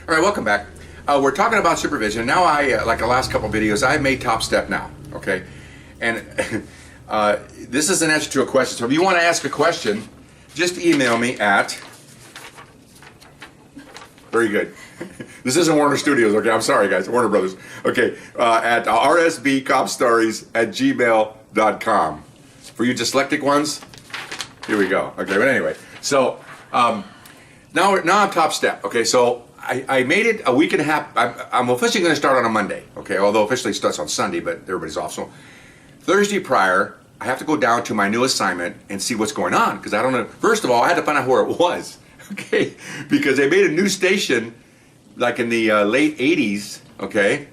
All right, welcome back. We're talking about supervision. Now like the last couple videos, I've made top step now, okay? And this is an answer to a question. So if you want to ask a question, just email me at, very good. This isn't Warner Studios, okay? I'm sorry, guys, Warner Brothers. Okay, at rsbcopstories@gmail.com. For you dyslexic ones, here we go. Okay, but anyway, so now I'm top step. Okay, so I made it a week and a half. I'm officially going to start on a Monday. Okay, although officially it starts on Sunday, but everybody's off. So Thursday prior, I have to go down to my new assignment and see what's going on because I don't know. First of all, I had to find out where it was. Okay, because they made a new station like in the late 80s. Okay,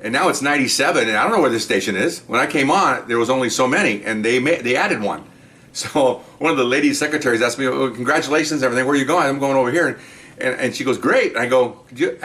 and now it's 97, and I don't know where this station is. When I came on, there was only so many, and they added one. So one of the lady secretaries asked me, "Oh, congratulations, everything. Where are you going?" I'm going over here, and she goes, "Great." And I go, "Could you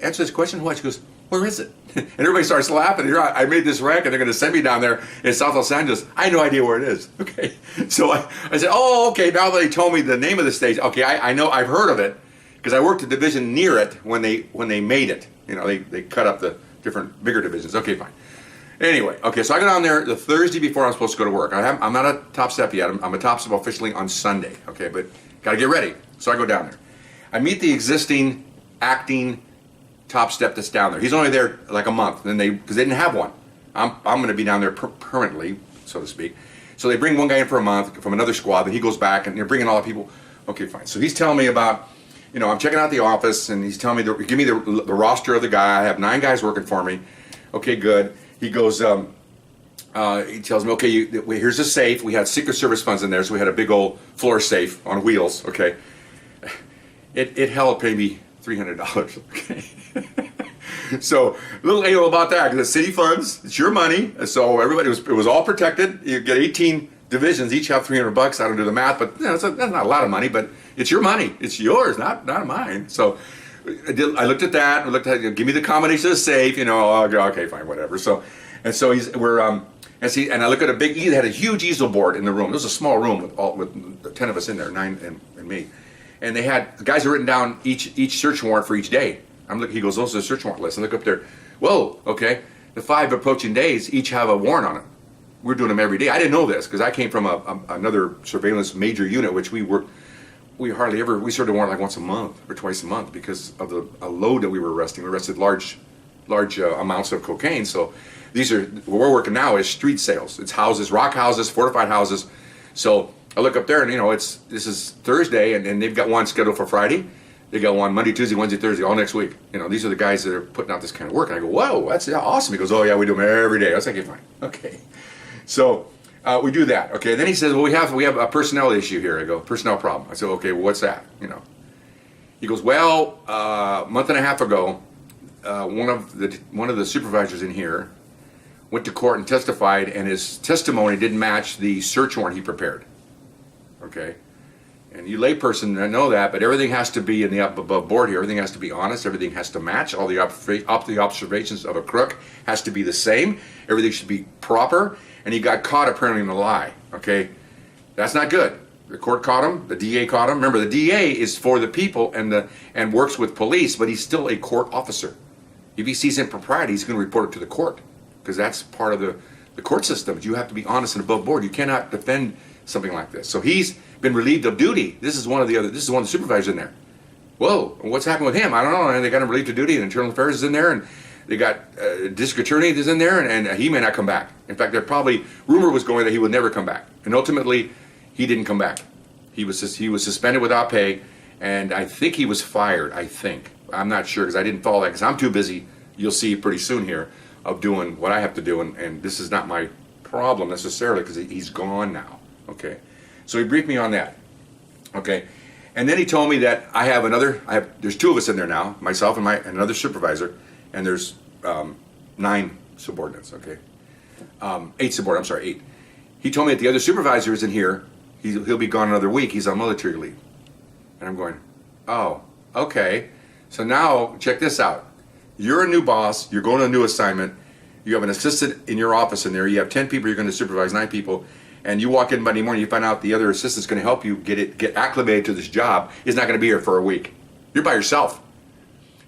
answer this question?" What? She goes, "Where is it?" And everybody starts laughing. Here I made this rank, and they're going to send me down there in South Los Angeles. I had no idea where it is. Okay, so I said, "Oh, okay." Now that they told me the name of the station, okay, I know I've heard of it because I worked a division near it when they made it. You know, they cut up the different bigger divisions. Okay, fine. Anyway, okay, so I go down there the Thursday before I'm supposed to go to work. I'm not a top step yet. I'm a top step officially on Sunday. Okay, but got to get ready. So I go down there. I meet the existing acting top step that's down there. He's only there like a month, and because they didn't have one. I'm going to be down there permanently, so to speak. So they bring one guy in for a month from another squad, then he goes back, and they're bringing all the people. Okay, fine. So he's telling me about, I'm checking out the office, and he's telling me, give me the roster of the guy. I have 9 guys working for me. Okay, good. He goes, he tells me, okay, here's a safe. We had Secret Service funds in there, so we had a big old floor safe on wheels. Okay, it held maybe $300. Okay. So a little anal about that because it's city funds, it's your money, so everybody it was all protected. You get 18 divisions, each have $300. I don't do the math, but that's not a lot of money, but it's your money, it's yours, not mine. So I looked at that, give me the combination of the safe, okay, fine, whatever. So I look at he had a huge easel board in the room. It was a small room with 10 of us in there, 9 and me. And the guys had written down each search warrant for each day. He goes, those are the search warrant lists. And look up there, whoa, okay. The 5 approaching days each have a warrant on it. We're doing them every day. I didn't know this because I came from another surveillance major unit, which we served a warrant like once a month or twice a month because of a load that we were arresting. We arrested large amounts of cocaine. So what we're working now is street sales. It's houses, rock houses, fortified houses. So I look up there and this is Thursday and they've got one scheduled for Friday. They got one Monday, Tuesday, Wednesday, Thursday, all next week. These are the guys that are putting out this kind of work. And I go, whoa, that's awesome. He goes, oh yeah, we do them every day. I was like, okay, fine. Okay. So we do that. Okay. Then he says, well, we have a personnel issue here. I go, personnel problem. I said, okay, well, what's that? He goes, well, a month and a half ago, one of the supervisors in here went to court and testified, and his testimony didn't match the search warrant he prepared. Okay. And you layperson know that, but everything has to be in the above board here. Everything has to be honest. Everything has to match. All the observations of a crook has to be the same. Everything should be proper. And he got caught apparently in a lie. Okay, that's not good. The court caught him. The DA caught him. Remember, the DA is for the people and works with police, but he's still a court officer. If he sees impropriety, he's going to report it to the court because that's part of the court system. You have to be honest and above board. You cannot defend something like this. So he's been relieved of duty. This is one of the supervisors in there. Whoa, what's happened with him? I don't know. And they got him relieved of duty, and Internal Affairs is in there, and they got district attorney is in there, and he may not come back. In fact, rumor was going that he would never come back, and ultimately he didn't come back. He was suspended without pay, and I think he was fired. I'm not sure because I didn't follow that because I'm too busy. You'll see pretty soon here of doing what I have to do, and this is not my problem necessarily because he's gone now. Okay, so he briefed me on that. Okay, and then he told me that there's 2 of us in there now, myself and another supervisor, and there's 9 subordinates. Okay, 8 subordinates. I'm sorry, 8. He told me that the other supervisor is in here. He'll be gone another week. He's on military leave, and I'm going, oh, okay. So now check this out. You're a new boss. You're going to a new assignment. You have an assistant in your office in there. You have 10 people. You're going to supervise 9 people. And you walk in Monday morning, you find out the other assistant's going to help you get acclimated to this job. Is not going to be here for a week. You're by yourself.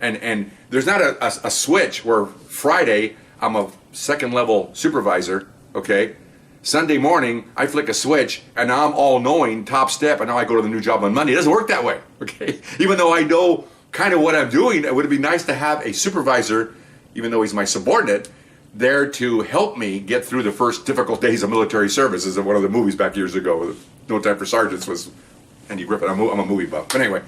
And there's not a switch where Friday I'm a second level supervisor, okay? Sunday morning I flick a switch and now I'm all knowing top step and now I go to the new job on Monday. It doesn't work that way, okay? Even though I know kind of what I'm doing, it would be nice to have a supervisor, even though he's my subordinate, there to help me get through the first difficult days of military service, as in one of the movies back years ago. No Time for Sergeants was Andy Griffith. I'm a movie buff. But anyway,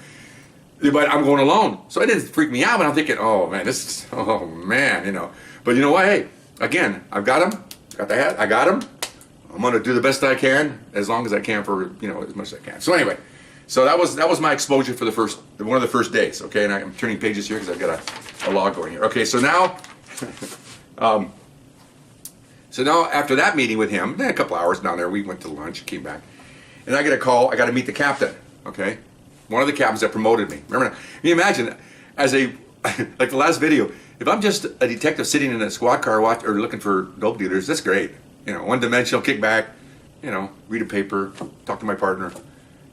but I'm going alone. So it didn't freak me out, but I'm thinking, oh man, you know. But you know what, hey, again, I've got him, got the hat, I got him. I'm gonna do the best I can, as long as I can for, you know, as much as I can. So anyway, so that was my exposure for one of the first days, okay? And I'm turning pages here because I've got a log going here. Okay, so now, after that meeting with him, then a couple hours down there, we went to lunch, came back, and I get a call. I got to meet the captain. Okay, one of the captains that promoted me. Remember, can you imagine, as a like the last video, if I'm just a detective sitting in a squad car or looking for dope dealers, that's great. You know, one-dimensional, kick back, you know, read a paper, talk to my partner,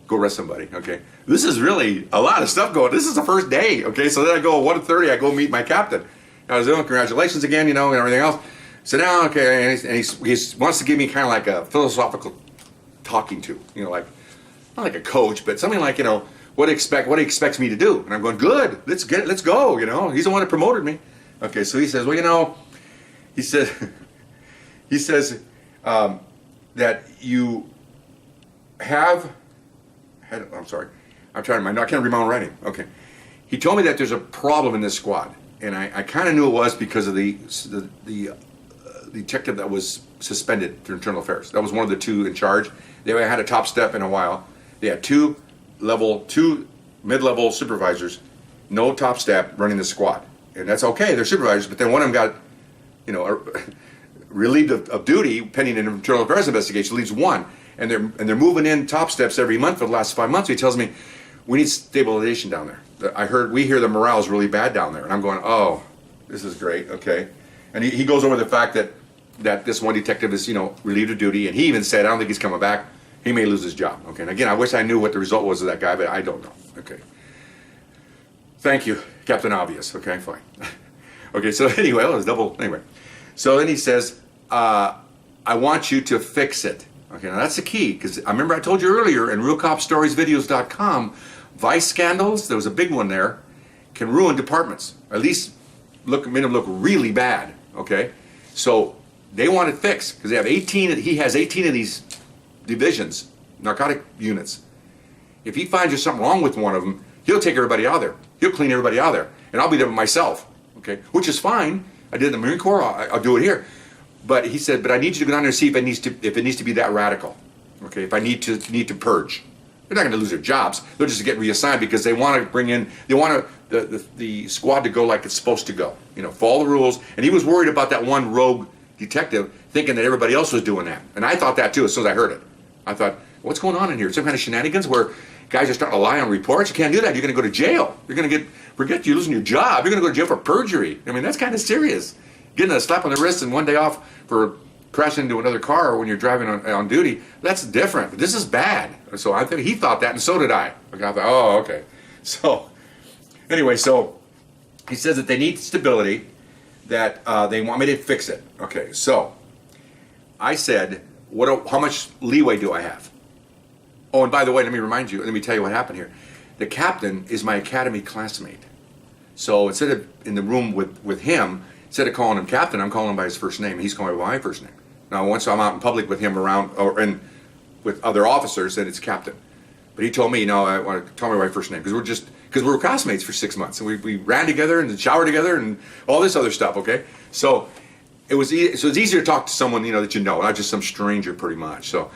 go arrest somebody. Okay, this is really a lot of stuff going. This is the first day. Okay, so then I go at 1:30. I go meet my captain. I was doing congratulations again, you know, and everything else. Sit down, okay, and he wants to give me kind of like a philosophical talking to, you know, like, not like a coach, but something like, you know, what he expects me to do. And I'm going, good, let's go, you know. He's the one that promoted me. Okay, so he says, well, you know, he says that you I'm sorry, I can't read my own writing. Okay, he told me that there's a problem in this squad, and I kind of knew it was because of the detective that was suspended for internal affairs. That was one of the two in charge. They had a top step in a while. They had two mid-level supervisors, no top step running the squad, and that's okay. They're supervisors, but then one of them got, you know, relieved of duty pending an internal affairs investigation. Leaves one, and they're moving in top steps every month for the last 5 months. He tells me we need stabilization down there. We hear the morale is really bad down there, and I'm going, oh, this is great, okay. And he goes over the fact that this one detective is, you know, relieved of duty, and he even said, I don't think he's coming back. He may lose his job. Okay, and again, I wish I knew what the result was of that guy, but I don't know. Okay. Thank you, Captain Obvious. Okay, fine. Okay, so anyway, it was double. Anyway, so then he says, I want you to fix it. Okay, now that's the key, because I remember I told you earlier in RealCopStoriesVideos.com, vice scandals, there was a big one there, can ruin departments. At least made them look really bad. Okay, so they want it fixed because they have 18. He has 18 of these divisions, narcotic units. If he finds there's something wrong with one of them, he'll take everybody out of there. He'll clean everybody out of there, and I'll be there myself. Okay, which is fine. I did in the Marine Corps. I'll do it here. But he said, but I need you to go down there and see if it needs to be that radical. Okay, if I need to purge. They're not going to lose their jobs. They'll just get reassigned because they want to bring in. They want the squad to go like it's supposed to go. You know, follow the rules. And he was worried about that one rogue detective thinking that everybody else was doing that. And I thought that too as soon as I heard it. I thought, what's going on in here? Some kind of shenanigans where guys are starting to lie on reports? You can't do that. You're going to go to jail. You're going to forget you're losing your job. You're going to go to jail for perjury. I mean, that's kind of serious. Getting a slap on the wrist and one day off for crashing into another car when you're driving on duty, that's different. This is bad. So I think he thought that, and so did I. I thought, oh, okay. So anyway, so he says that they need stability, that they want me to fix it. Okay, so I said, how much leeway do I have? Oh, and by the way, let me tell you what happened here. The captain is my academy classmate. So instead of in the room with him, instead of calling him captain, I'm calling him by his first name. He's calling me by my first name. Now, once I'm out in public with him and with other officers, then it's captain. But he told me, no, I want to tell me my first name because we were classmates for 6 months and we ran together and showered together and all this other stuff. Okay, so it's easier to talk to someone that you know, not just some stranger, pretty much. So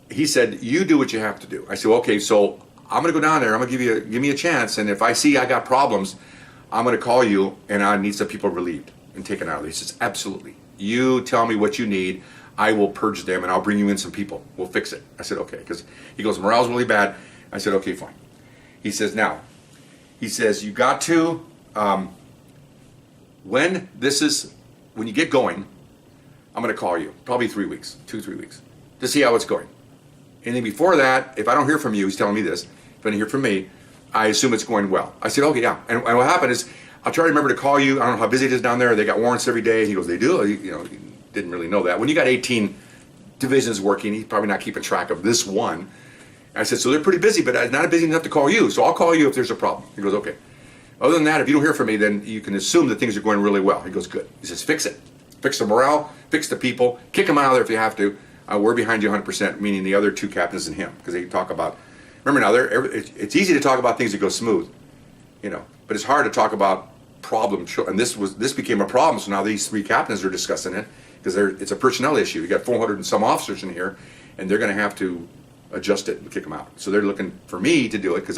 he said, you do what you have to do. I said, well, okay, so I'm going to go down there. I'm going to give me a chance, and if I see I got problems, I'm going to call you, and I need some people relieved and taken out of these. He says, absolutely. You tell me what you need. I will purge them, and I'll bring you in some people. We'll fix it. I said, okay, because he goes, morale's really bad. I said, okay, fine. He says, you got to, when you get going, I'm going to call you, probably 3 weeks, 2-3 weeks, to see how it's going. And then before that, if I don't hear from you, he's telling me this, if I don't hear from me, I assume it's going well. I said, okay, yeah. And what happened is, I'll try to remember to call you. I don't know how busy it is down there. They got warrants every day. He goes, they do? You know, he didn't really know that. When you got 18 divisions working, he's probably not keeping track of this one. I said, so they're pretty busy, but not busy enough to call you. So I'll call you if there's a problem. He goes, okay. Other than that, if you don't hear from me, then you can assume that things are going really well. He goes, good. He says, fix it. Fix the morale, fix the people, kick them out of there if you have to. We're behind you 100%, meaning the other two captains and him, because they talk about, remember now, it's easy to talk about things that go smooth, you know, but it's hard to talk about problem, and this became a problem, so now these three captains are discussing it, because it's a personnel issue. You got 400 and some officers in here, and they're going to have to adjust it and kick them out. So they're looking for me to do it, because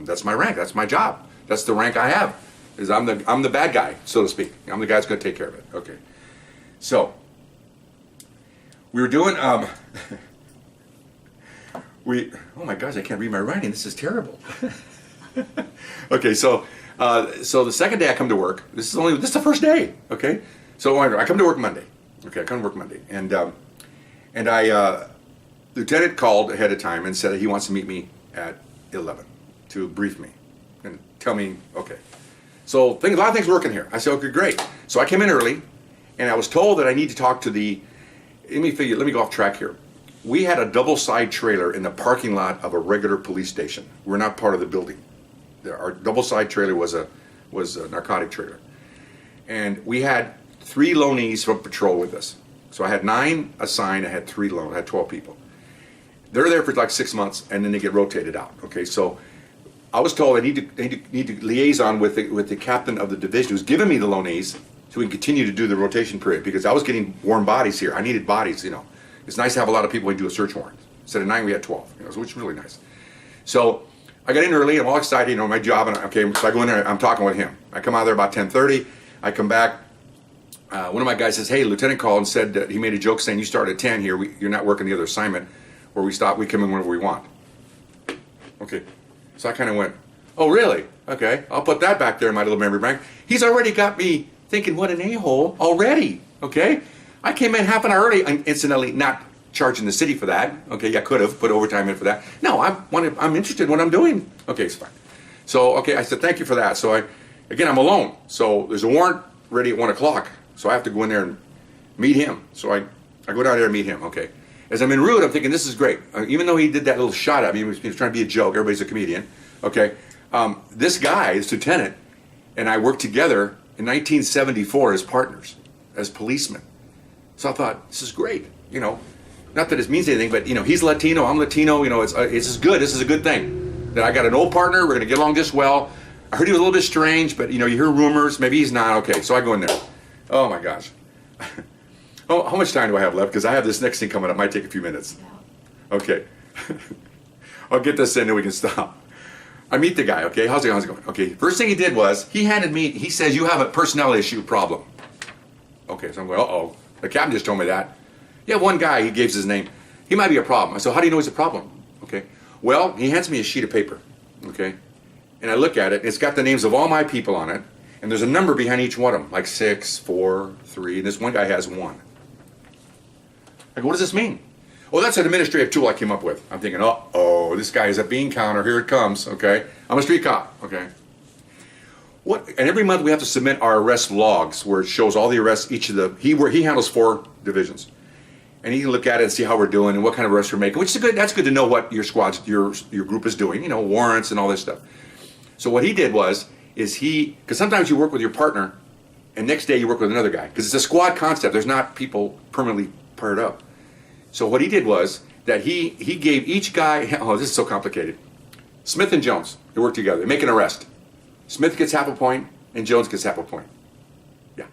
that's my rank, that's my job, that's the rank I have, is I'm the bad guy, so to speak. I'm the guy that's going to take care of it. Okay, so we were doing oh my gosh, I can't read my writing. This is terrible. Okay, so the second day I come to work. This is the first day. Okay, so I come to work Monday. Okay, I come to work Monday, and lieutenant called ahead of time and said that he wants to meet me at 11 to brief me and tell me. Okay, so a lot of things working here. I said, okay, great. So I came in early, and I was told that I need to talk to the. Let me go off track here. We had a double-side trailer in the parking lot of a regular police station. We're not part of the building. Our double-side trailer was a narcotic trailer. And we had 3 loanees from patrol with us. So I had 9 assigned, I had 3 loan, I had 12 people. They're there for like 6 months, and then they get rotated out. Okay, so I was told I need to liaison with the captain of the division who's giving me the loanees so we can continue to do the rotation period, because I was getting warm bodies here. I needed bodies, you know. It's nice to have a lot of people who do a search warrant. Instead of 9, we had 12, you know, which is really nice. So I got in early, I'm all excited, you know, my job, and okay, so I go in there, I'm talking with him. I come out there about 10:30, I come back, one of my guys says, hey, Lieutenant called and said that he made a joke saying, you start at 10 here, you're not working the other assignment, where we stop, we come in whenever we want. Okay, so I kind of went, oh really? Okay, I'll put that back there in my little memory bank. He's already got me thinking, what an a-hole already, okay? I came in half an hour early, incidentally not charging the city for that. Okay, I could have put overtime in for that. No, I'm interested in what I'm doing. Okay, it's fine. So, okay, I said, thank you for that. So I'm alone. So there's a warrant ready at 1 o'clock. So I have to go in there and meet him. So I go down there and meet him, okay. As I'm en route, I'm thinking, this is great. Even though he did that little shot at me, he was trying to be a joke, everybody's a comedian, okay. This guy, this lieutenant, and I worked together in 1974 as partners, as policemen. So I thought, this is great, you know. Not that it means anything, but you know, he's Latino, I'm Latino, you know, it's just good. This is a good thing. That I got an old partner, we're gonna get along just well. I heard he was a little bit strange, but you know, you hear rumors, maybe he's not. Okay, so I go in there. Oh my gosh. Oh, how much time do I have left? Because I have this next thing coming up, might take a few minutes. Okay. I'll get this in and we can stop. I meet the guy, okay, how's it going? Okay, first thing he did was, he says, you have a personnel issue problem. Okay, so I'm going, uh-oh. The captain just told me that. Yeah, one guy, he gave his name. He might be a problem. I said, how do you know he's a problem? Okay. Well, he hands me a sheet of paper. Okay. And I look at it, and it's got the names of all my people on it, and there's a number behind each one of them, like 6, 4, 3, and this one guy has 1. I go, what does this mean? Oh, that's an administrative tool I came up with. I'm thinking, uh-oh, this guy is a bean counter, here it comes, okay? I'm a street cop, okay? And every month we have to submit our arrest logs where it shows all the arrests, he handles 4 divisions. And he can look at it and see how we're doing and what kind of arrests we're making, which is good. That's good to know what your group is doing, you know, warrants and all this stuff. So what he did because sometimes you work with your partner and next day you work with another guy, because it's a squad concept. There's not people permanently paired up. So what he did was that he gave each guy, oh, this is so complicated. Smith and Jones, they work together, they make an arrest. Smith gets half a point and Jones gets half a point. Yeah.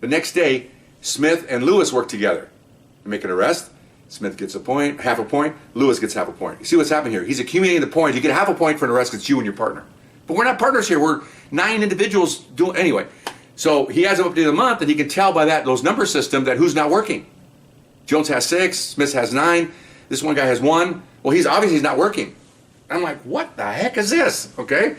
The next day, Smith and Lewis work together. They make an arrest. Smith gets half a point. Lewis gets half a point. You see what's happening here? He's accumulating the points. You get half a point for an arrest because it's you and your partner. But we're not partners here. We're 9 individuals doing anyway. So he has them up to the end of the month, and he can tell by those number system that who's not working. Jones has 6. Smith has 9. This one guy has 1. Well, he's obviously not working. I'm like, what the heck is this? Okay.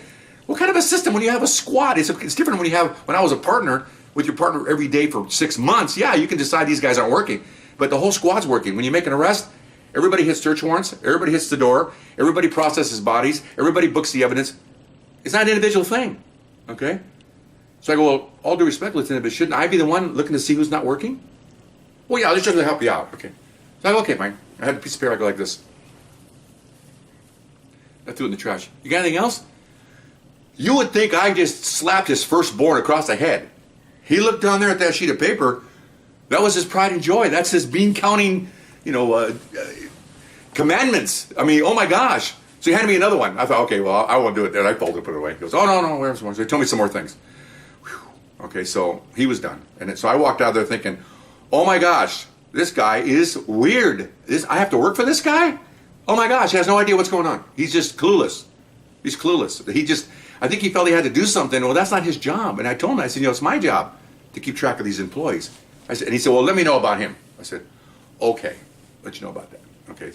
What kind of a system when you have a squad? It's different when I was a partner with your partner every day for 6 months. Yeah, you can decide these guys aren't working. But the whole squad's working. When you make an arrest, Everybody hits search warrants. Everybody hits the door. Everybody processes bodies. Everybody books the evidence. It's not an individual thing, okay? So I go, well, all due respect, Lieutenant, but shouldn't I be the one looking to see who's not working? Well, yeah, let's just help you out, okay? So I go, okay, fine. I had a piece of paper, I go like this. I threw it in the trash. You got anything else? You would think I just slapped his firstborn across the head. He looked down there at that sheet of paper. That was his pride and joy. That's his bean counting, commandments. I mean, oh my gosh. So he handed me another one. I thought, okay, well, I won't do it there. I folded it, put it away. He goes, oh, no, where's one? So he told me some more things. Whew. Okay, so he was done. And so I walked out there thinking, oh my gosh, this guy is weird. I have to work for this guy? Oh my gosh, he has no idea what's going on. He's just clueless. He's clueless. I think he felt he had to do something. Well, that's not his job. And I told him, I said, it's my job to keep track of these employees. And he said, well, let me know about him. I said, okay, let you know about that. Okay,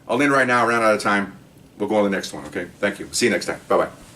I'll end right now, ran out of time. We'll go on to the next one, okay? Thank you. See you next time. Bye-bye.